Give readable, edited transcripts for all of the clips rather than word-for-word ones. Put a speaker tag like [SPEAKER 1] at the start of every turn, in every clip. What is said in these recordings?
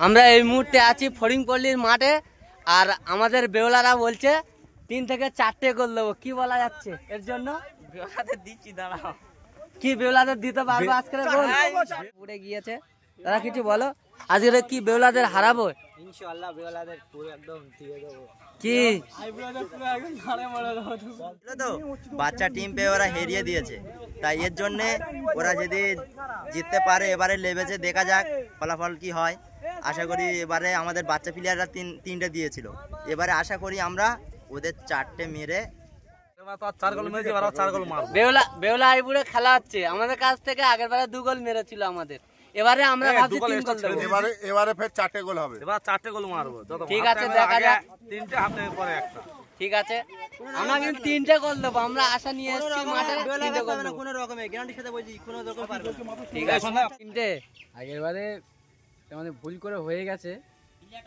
[SPEAKER 1] আমরা এই মুহূর্তে আছি ফড়িংপল্লির মাঠে, আর আমাদের বেওলারা বলছে 3 থেকে 4টে গোল দেবো। কি বলা যাচ্ছে এর জন্য? বেওলাদের দিচ্ছি, দাঁড়াও। কি বেওলাদের দিতে পারবো আজকের গোল? পুড়ে গিয়েছে। তারা কিছু বলো, আজকে কি বেওলাদের হারাবো? ইনশাআল্লাহ বেওলাদের পুরো একদম দিয়ে দেবো। কি
[SPEAKER 2] তো বাচ্চা টিম পেয়ে ওরা হেরিয়ে দিয়েছে, তাই এর জন্য ওরা যদি জিততে পারে এবারে লেবেছে, দেখা যাক ফলাফল কি হয়। আশা করি এবারে আমাদের বাচ্চা প্লেয়াররা 3টে দিয়েছিল, এবারে আশা করি আমরা ওদের 4টে মেরে
[SPEAKER 1] বেওলা আইবুড়ে খেলা হচ্ছে আমাদের কাছ থেকে। আগের বারে 2 গোল মেরেছিল আমাদের, এবারে আমরা ভাবছি 3 গোল দেব।
[SPEAKER 3] এবারে ফের 4টে গোল হবে,
[SPEAKER 4] এবার 4টে গোল মারবো।
[SPEAKER 1] ঠিক আছে, দেখা যাক।
[SPEAKER 4] 3টে হাতে পরে একটা।
[SPEAKER 1] ঠিক আছে, আমরা কিন্তু 3টে গোল দেবো। আমরা আশা নিয়ে এসেছি মাঠে, 3টে গোল দেব কোনো রকমে, গ্যারান্টির সাথে বলছি, কোনো রকম পারবে না। ঠিক আছে, 3টে।
[SPEAKER 5] আগের বারে আমাদের ভুল করে হয়ে গেছে,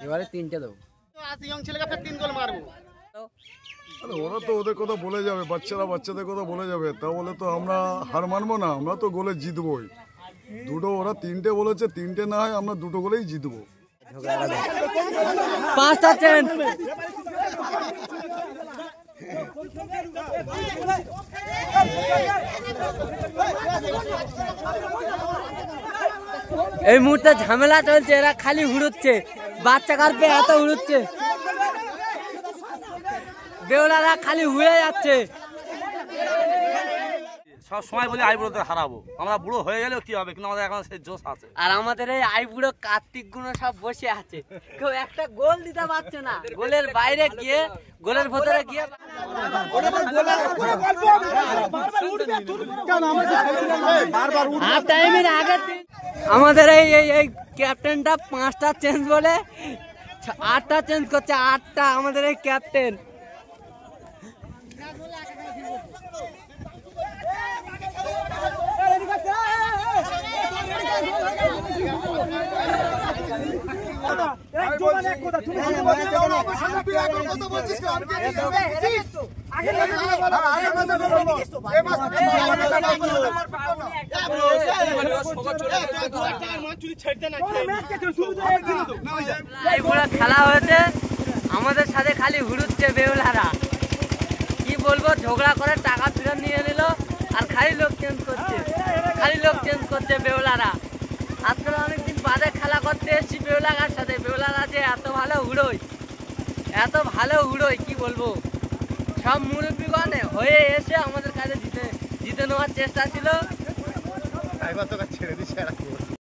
[SPEAKER 5] এবারে 3টে দেবো।
[SPEAKER 3] 80 ইয়ং ছেলেকে ফের 3 গোল মারবো।
[SPEAKER 6] ওরা তো ওদের কথা বলে যাবে, বাচ্চারা বাচ্চাদের কথা বলে যাবে, তা বলে তো আমরা হার মানবো না। আমরা তো গোলে জিতবই। ওরা 3টে বলেছে, 3টে না হয় আমরা 2টো গোলেই জিতবো।
[SPEAKER 1] 5টা চান্স। এই মুহূর্তে ঝামেলা চলছে, এরা খালি হুড়ুচ্ছে, বাচ্চা কারপে এত হুড়ুচ্ছে, বেওলারা খালি হুড়ে যাচ্ছে।
[SPEAKER 4] সব সময় বলি আইবুড়োদের হারাবো, আমরা বুড়ো হয়ে গেলেও কি হবে, কিন্তু আমাদের এখন সেই জোশ আছে।
[SPEAKER 1] আর আমাদের এই আইবুড়ো কার্তিক গুলো সব বসে আছে, কেউ একটা গোল দিতে পারছে না। গোলের বাইরে গিয়ে, গোলের ভেতরে গিয়ে হাফ টাইমের আগে আমাদের এই ক্যাপ্টেনটা 5টা চেঞ্জ বলে 8টা চেঞ্জ করছে। 8টা আমাদের এই ক্যাপ্টেন। খেলা হয়েছে, আমাদের সাথে খালি হুড়ুচ্ছে বেওলারা। কি বলবো, ঝগড়া করে টাকা ফেরত নিয়ে নিল, আর খালি লোক চেঞ্জ করছে বেওলারা। আজকাল অনেকদিন বাদে খেলা করতে এসেছি বেওলার সাথে। বেওলারা যে এত ভালো হুড়োয় কি বলবো। সব মুরব্বীগণ হয়ে এসে আমাদের কাছে জিতে নেওয়ার চেষ্টা ছিল।
[SPEAKER 3] ছেড়ে দিচ্ছে।